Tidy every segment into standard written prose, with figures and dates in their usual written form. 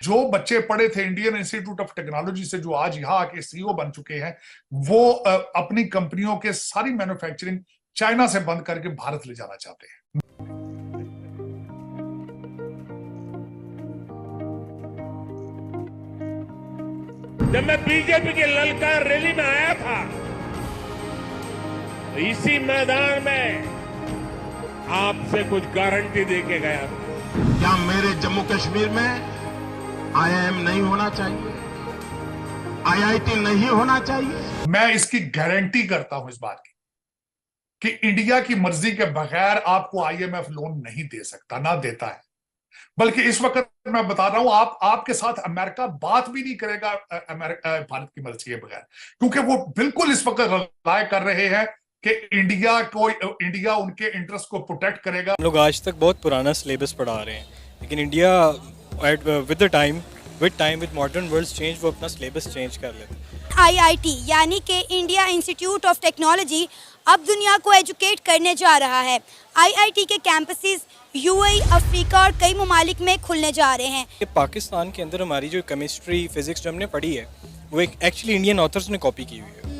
जो बच्चे पढ़े थे इंडियन इंस्टीट्यूट ऑफ टेक्नोलॉजी से, जो आज यहाँ आके सीईओ बन चुके हैं, वो अपनी कंपनियों के सारी मैन्युफैक्चरिंग चाइना से बंद करके भारत ले जाना चाहते हैं। जब मैं बीजेपी के ललकार रैली में आया था तो इसी मैदान में आपसे कुछ गारंटी देके गया था। क्या मेरे जम्मू कश्मीर में आईआईएम नहीं होना चाहिए, आईआईटी नहीं होना चाहिए? मैं इसकी गारंटी करता हूं इस बात की कि इंडिया की मर्जी के बगैर आपको आईएमएफ लोन नहीं दे सकता, ना देता है। बल्कि इस वक्त मैं बता रहा हूं, आपके साथ अमेरिका बात भी नहीं करेगा भारत की मर्जी के बगैर, क्योंकि वो बिल्कुल इस वक्त रिलाय कर रहे हैं कि इंडिया उनके इंटरेस्ट को प्रोटेक्ट करेगा। हम लोग आज तक बहुत पुराना सिलेबस पढ़ा रहे हैं, लेकिन India with time with modern world change वो अपना सिलेबस चेंज कर लेता है। आईआईटी यानी कि इंडिया इंस्टीट्यूट ऑफ टेक्नोलॉजी अब दुनिया को एजुकेट करने जा रहा है। आईआईटी के कैंपसेस यूएई, अफ्रीका और कई ममालिक में खुलने जा रहे हैं। पाकिस्तान के अंदर हमारी जो केमिस्ट्री फिजिक्स जो हमने पढ़ी है वो एक एक्चुअली इंडियन ऑथर्स ने कॉपी की हुई है।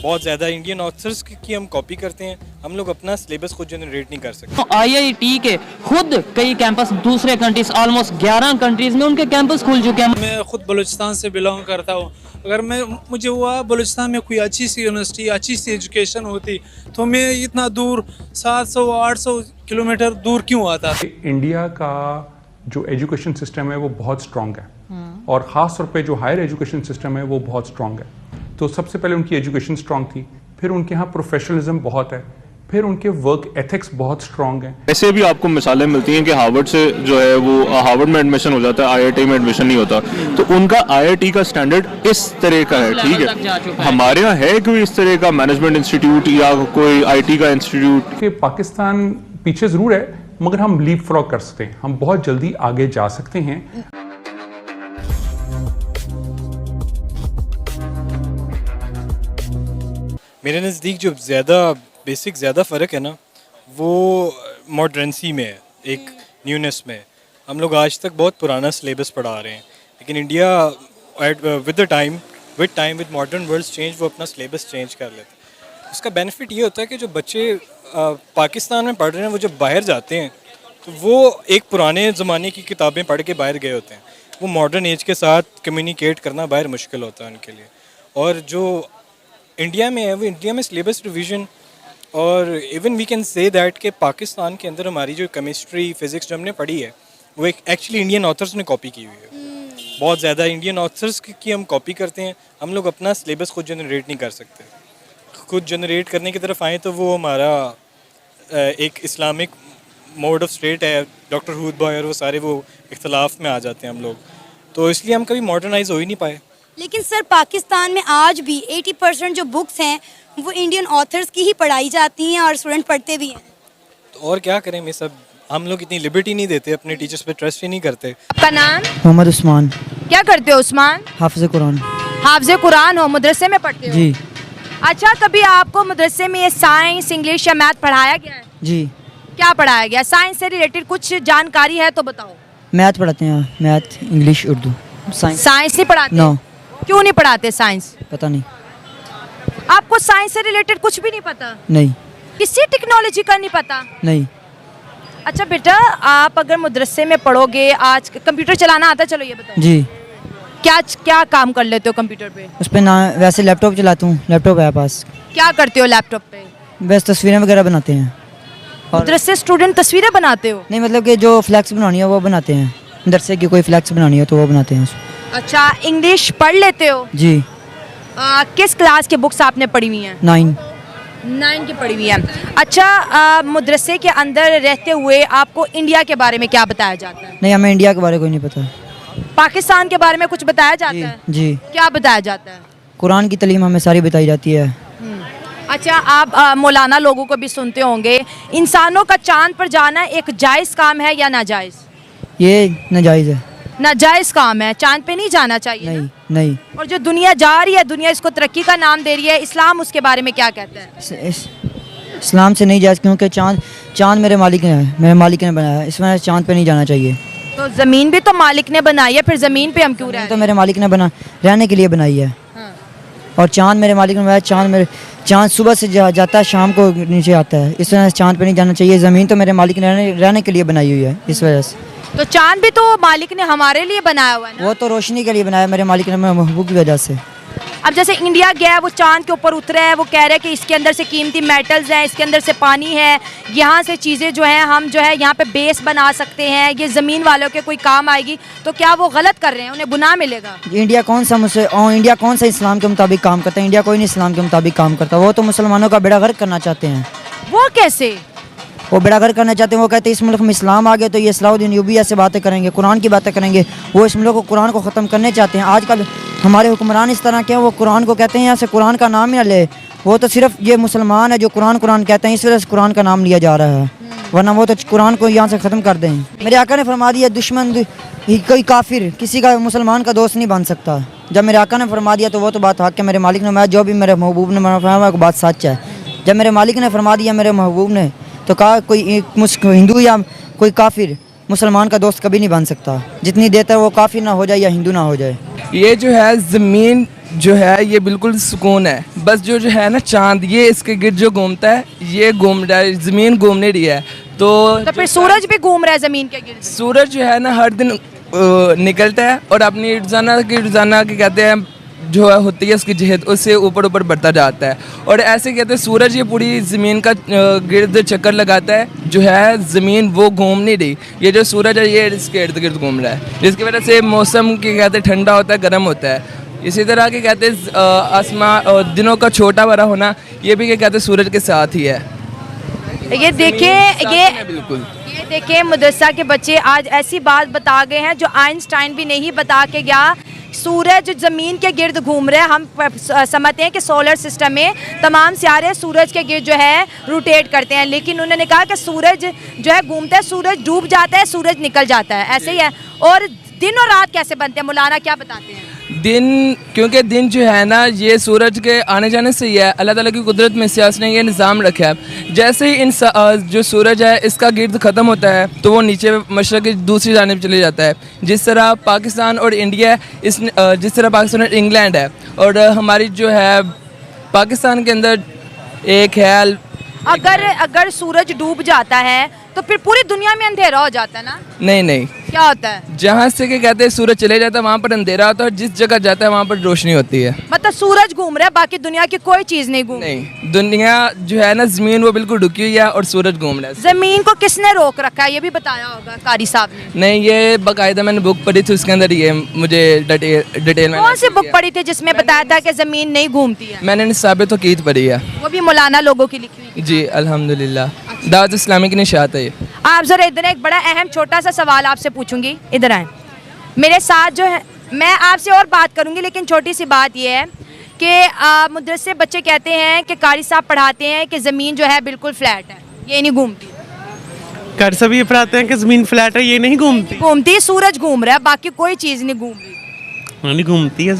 बहुत ज़्यादा इंडियन ऑथर्स की हम कॉपी करते हैं, हम लोग अपना सिलेबस खुद जनरेट नहीं कर सकते। आईआईटी के खुद कई कैंपस दूसरे कंट्रीज, ऑलमोस्ट 11 कंट्रीज में उनके कैंपस खुल चुके हैं। मैं खुद बलूचिस्तान से बिलोंग करता हूँ। अगर मुझे हुआ बलूचिस्तान में कोई अच्छी सी यूनिवर्सिटी, अच्छी सी एजुकेशन होती तो मैं इतना दूर 700-800 किलोमीटर दूर क्यों आता? इंडिया का जो एजुकेशन सिस्टम है वो बहुत स्ट्रांग है, और ख़ास तौर पे जो हायर एजुकेशन सिस्टम है वो बहुत स्ट्रांग है। तो सबसे पहले उनकी एजुकेशन स्ट्रांग थी, फिर उनके यहाँ प्रोफेशनलिज्म बहुत है, फिर उनके वर्क एथिक्स बहुत स्ट्रांग हैं। ऐसे भी आपको मिसालें मिलती हैं कि हार्वर्ड से जो है वो हार्वर्ड में एडमिशन हो जाता है, आईआईटी में एडमिशन नहीं होता। तो उनका आईआईटी का स्टैंडर्ड इस तरह का है, ठीक है। हमारे यहाँ है कोई इस तरह का मैनेजमेंट इंस्टीट्यूट या कोई आईटी का इंस्टीट्यूट? कि पाकिस्तान पीछे ज़रूर है, मगर हम लीप फ्रॉग कर सकते हैं, हम बहुत जल्दी आगे जा सकते हैं। मेरे नज़दीक जो ज़्यादा फ़र्क है ना, वो मॉडर्नेसी में है, एक न्यूनेस में। हम लोग आज तक बहुत पुराना सिलेबस पढ़ा रहे हैं, लेकिन India with time with modern world change वो अपना सिलेबस चेंज कर लेता है। उसका बेनिफिट ये होता है कि जो बच्चे पाकिस्तान में पढ़ रहे हैं वो जब बाहर जाते हैं तो वो एक पुराने ज़माने की किताबें पढ़ के बाहर गए होते हैं। वो मॉडर्न एज के साथ कम्युनिकेट करना बाहर मुश्किल होता है उनके लिए। और जो इंडिया में है वो इंडिया में सिलेबस रिवीजन, और even we can say that कि पाकिस्तान के अंदर हमारी जो केमिस्ट्री फिजिक्स जो हमने पढ़ी है वो एक एक्चुअली इंडियन ऑथर्स ने कॉपी की हुई है। बहुत ज़्यादा इंडियन ऑथर्स की हम कॉपी करते हैं, हम लोग अपना सिलेबस खुद जनरेट नहीं कर सकते। खुद जनरेट करने की तरफ आएँ तो वो हमारा एक इस्लामिक मोड ऑफ स्टेट है, डॉक्टर हूद बॉय और वो सारे वो इख्तलाफ में आ जाते हैं हम लोग, तो इसलिए हम कभी मॉडर्नाइज हो ही नहीं पाए। लेकिन सर पाकिस्तान में आज भी 80% जो बुक्स हैं वो इंडियन ऑथर्स की ही पढ़ाई जाती हैं और स्टूडेंट पढ़ते भी हैं। तो और क्या करें, ये सब हम लोग इतनी लिबर्टी नहीं देते, अपने टीचर्स पे ट्रस्ट ही नहीं करते। का नाम? मोहम्मद उस्मान। क्या करते हो उस्मान? हाफिज कुरान। हाफिज कुरान हो, मदरसे में पढ़ते हो? जी। अच्छा, कभी आपको मदरसे में ये साइंस, इंग्लिश या मैथ पढ़ाया गया है? जी। क्या पढ़ाया गया? साइंस से रिलेटेड कुछ जानकारी है तो बताओ। मैथ पढ़ाते हैं, मैथ, इंग्लिश, उर्दू। साइंस नहीं पढ़ाते? नो। क्यों नहीं पढ़ाते साइंस? पता नहीं। आपको साइंस से रिलेटेड कुछ भी नहीं पता? नहीं। किसी टेक्नोलॉजी का नहीं पता? नहीं। अच्छा बेटा, आप अगर मदरसे में पढ़ोगे, आज कंप्यूटर चलाना आता है? चलो ये बताओ। जी। क्या काम कर लेते हो कंप्यूटर पे? उस पर ना, वैसे लैपटॉप चलाता हूँ, लैपटॉप है पास। क्या करते हो लैपटॉप पे? बस तस्वीरें वगैरह बनाते हैं। मदरसे स्टूडेंट तस्वीरें बनाते हो? नहीं, मतलब कि जो फ्लैक्स बनानी है वो बनाते हैं, मदरसे की कोई फ्लैक्स बनानी है तो वो बनाते हैं। अच्छा, इंग्लिश पढ़ लेते हो? जी। किस क्लास के बुक्स आपने पढ़ी हुई हैं? 9 की पढ़ी हुई है। अच्छा, मदरसे के अंदर रहते हुए आपको इंडिया के बारे में क्या बताया जाता है? नहीं, हमें इंडिया के बारे में कोई नहीं पता। पाकिस्तान के बारे में कुछ बताया जाता है? जी। क्या बताया जाता है? कुरान की तालीम हमें सारी बताई जाती है। अच्छा, आप मौलाना लोगों को भी सुनते होंगे, इंसानों का चांद पर जाना एक जायज़ काम है या नाजायज़? ये नाजायज़ है। नाजायज़ काम है, चांद पे नहीं जाना चाहिए? नहीं। नहीं। और जो दुनिया जा रही है, दुनिया इसको तरक्की का नाम दे रही है, इस्लाम उसके बारे में क्या कहता है? इस्लाम से नहीं जायज़, क्योंकि चांद मेरे मालिक ने बनाया है, इस वजह से चांद पे नहीं जाना चाहिए। तो तो ज़मीन भी तो मालिक ने बनाई है, फिर ज़मीन पे हम क्यों रह रहे तो मेरे मालिक ने रहने के लिए बनाई है। और चांद मेरे मालिक ने बनाया। चांद सुबह से जाता है, शाम को नीचे आता है। इस वजह से चांद पे नहीं जाना चाहिए। ज़मीन तो मेरे मालिक ने रहने के लिए बनाई हुई है, इस वजह से। तो चांद भी तो मालिक ने हमारे लिए बनाया हुआ है ना? वो तो रोशनी के लिए बनाया मेरे मालिक ने, महबूब की वजह से। अब जैसे इंडिया गया है, वो चांद के ऊपर उतरा है, वो कह रहे हैं कि इसके अंदर से कीमती मेटल्स हैं, इसके अंदर से पानी है, यहाँ से चीज़ें जो हैं हम जो है यहाँ पे बेस बना सकते हैं, ये ज़मीन वालों के कोई काम आएगी। तो क्या वो गलत कर रहे हैं, उन्हें गुनाह मिलेगा? इंडिया कौन सा इस्लाम के मुताबिक काम करता है? इंडिया कोई नहीं इस्लाम के मुताबिक काम करता। वो तो मुसलमानों का बेड़ा गर्क करना चाहते हैं। वो कैसे? वो बेड़ा गर्क करना चाहते हैं। वो कहते हैं इस मुल्क में इस्लाम आ गया तो ये सलाउद्दीन यूबी ऐसे बातें करेंगे, कुरान की बातें करेंगे। वो इस मुल्क को कुरान को ख़त्म करने चाहते हैं। आजकल हमारे हुक्मरान इस तरह के हैं, वो कुरान को कहते हैं यहाँ से कुरान का नाम ही ना ले। वो तो सिर्फ ये मुसलमान है जो कुरान कहते हैं, इस वजह से कुरान का नाम लिया जा रहा है, वरना वो तो कुरान को यहाँ से ख़त्म कर दें। मेरे आका ने फरमा दिया दुश्मन कोई काफिर किसी का मुसलमान का दोस्त नहीं बन सकता। जब मेरे आका ने फरमा दिया तो वो तो बात हक है। मेरे मालिक ने मैं जो भी मेरे महबूब ने फरमाया बात सच है। जब मेरे मालिक ने फरमा दिया मेरे महबूब ने, तो कहा कोई हिंदू या कोई काफिर मुसलमान का दोस्त कभी नहीं बन सकता, जितनी देर तक वो काफिर ना हो जाए या हिंदू ना हो जाए। ये जो है ज़मीन जो है ये बिल्कुल सुकून है। बस जो है ना चांद, ये इसके गिर्द जो घूमता है, ये घूम रहा है, ज़मीन घूमने रही है। तो फिर सूरज भी घूम रहा है ज़मीन के गिर्द? सूरज जो है ना हर दिन निकलता है और अपनी रोज़ाना के कहते हैं जो है होती है उसकी जहद, उससे ऊपर ऊपर बढ़ता जाता है। और ऐसे कहते हैं सूरज ये पूरी ज़मीन का गिर्द चक्कर लगाता है, जो है ज़मीन वो घूम नहीं रही। ये जो सूरज है ये इसके इर्द गिर्द घूम रहा है, जिसकी वजह से मौसम के कहते हैं ठंडा होता है, गर्म होता है। इसी तरह के कहते हैं आसमान दिनों का छोटा बड़ा होना, ये भी कहते हैं सूरज के साथ ही है। ये देखें मदरसा के बच्चे आज ऐसी बात बता गए हैं जो आइंस्टाइन भी नहीं बता के गया। सूरज ज़मीन के गिर्द घूम रहे हैं। हम समझते हैं कि सोलर सिस्टम में तमाम सितारे सूरज के गिर्द जो है रोटेट करते हैं, लेकिन उन्होंने कहा कि सूरज जो है घूमता है, सूरज डूब जाता है, सूरज निकल जाता है, ऐसे ही है। और दिन और रात कैसे बनते हैं, मौलाना क्या बताते हैं? दिन, क्योंकि दिन जो है ना ये सूरज के आने जाने से ही है। अल्लाह ताला की कुदरत में से उसने ये निज़ाम रखा है। जैसे ही जो सूरज है इसका गिर्द ख़त्म होता है तो वो नीचे मशरक़ की दूसरी जानिब चले जाता है। जिस तरह पाकिस्तान और इंडिया जिस तरह पाकिस्तान और इंग्लैंड है, और हमारी जो है पाकिस्तान के अंदर एक है। अगर सूरज डूब जाता है तो फिर पूरी दुनिया में अंधेरा हो जाता है ना? नहीं, क्या होता है? जहाँ से के कहते हैं सूरज चले जाता है वहाँ पर अंधेरा होता है, और जिस जगह जाता है वहाँ पर रोशनी होती है। मतलब सूरज घूम रहा है, बाकी दुनिया की कोई चीज़ नहीं घूम? नहीं, दुनिया जो है ना ज़मीन वो बिल्कुल रुकी हुई है और सूरज घूम रहा है। ज़मीन को किसने रोक रखा है, ये भी बताया होगा कारी साहब ने? नहीं, ये बाकायदा मैंने बुक पढ़ी थी, उसके अंदर ये मुझे डिटेल में। कौन सी बुक पढ़ी थी जिसमें बताया था कि ज़मीन नहीं घूमती है? मैंने साबित वकीत पढ़ी है, वो भी मौलाना लोगों की लिखी हुई? जी अल्हम्दुलिल्लाह, दावत इस्लामी की निशात है ये। आप जरा इधर, एक बड़ा अहम छोटा सा सवाल आपसे पूछूंगी, इधर आए मेरे साथ। जो है मैं आपसे और बात करूंगी, लेकिन छोटी सी बात ये है कि मदरसे बच्चे कहते हैं कि कारी साहब पढ़ाते हैं कि ज़मीन जो है बिल्कुल फ्लैट है, ये नहीं घूमती। कारी साहब ये पढ़ाते हैं कि ज़मीन फ्लैट है, ये नहीं घूमती। सूरज घूम रहा है, बाकी कोई चीज़ नहीं घूम रही। नहीं घूमती है,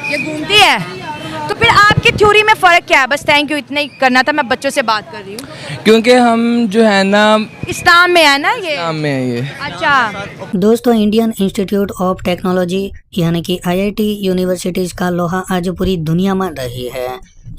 ये घूमती है। तो फिर आपकी थ्योरी में फ़र्क क्या है? बस थैंक यू, इतना ही करना था, मैं बच्चों से बात कर रही हूँ। क्योंकि हम जो है ना इस्लाम में है ना, ये इस्लाम में है ये। अच्छा दोस्तों, इंडियन इंस्टीट्यूट ऑफ टेक्नोलॉजी यानी कि IIT यूनिवर्सिटीज़ का लोहा आज पूरी दुनिया मान रही है।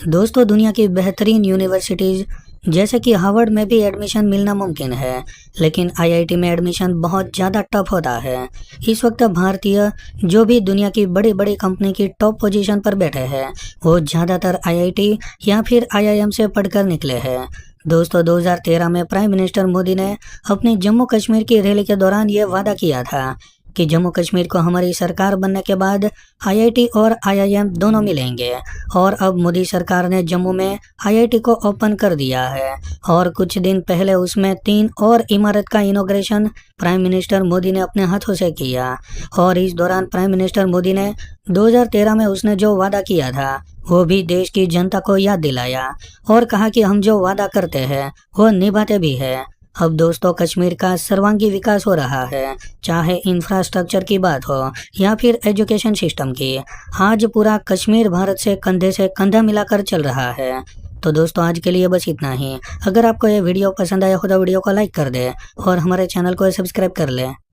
दोस्तों, दुनिया की बेहतरीन यूनिवर्सिटीज़ जैसे कि हार्वर्ड में भी एडमिशन मिलना मुमकिन है, लेकिन IIT में एडमिशन बहुत ज़्यादा टफ होता है। इस वक्त भारतीय जो भी दुनिया की बड़ी बड़ी कंपनी की टॉप पोजीशन पर बैठे हैं वो ज़्यादातर IIT या फिर IIM से पढ़कर निकले हैं। दोस्तों, 2013 में प्राइम मिनिस्टर मोदी ने अपनी जम्मू कश्मीर की रैली के दौरान ये वादा किया था कि जम्मू कश्मीर को हमारी सरकार बनने के बाद IIT और IIM दोनों मिलेंगे, और अब मोदी सरकार ने जम्मू में IIT को ओपन कर दिया है, और कुछ दिन पहले उसमें 3 और इमारत का इनॉग्रेशन प्राइम मिनिस्टर मोदी ने अपने हाथों से किया। और इस दौरान प्राइम मिनिस्टर मोदी ने 2013 में उसने जो वादा किया था वो भी देश की जनता को याद दिलाया, और कहा कि हम जो वादा करते हैं वो निभाते भी हैं। अब दोस्तों, कश्मीर का सर्वांगी विकास हो रहा है, चाहे इंफ्रास्ट्रक्चर की बात हो या फिर एजुकेशन सिस्टम की। आज पूरा कश्मीर भारत से कंधा मिलाकर चल रहा है। तो दोस्तों, आज के लिए बस इतना ही। अगर आपको ये वीडियो पसंद आया हो तो वीडियो को लाइक कर दे और हमारे चैनल को सब्सक्राइब कर ले।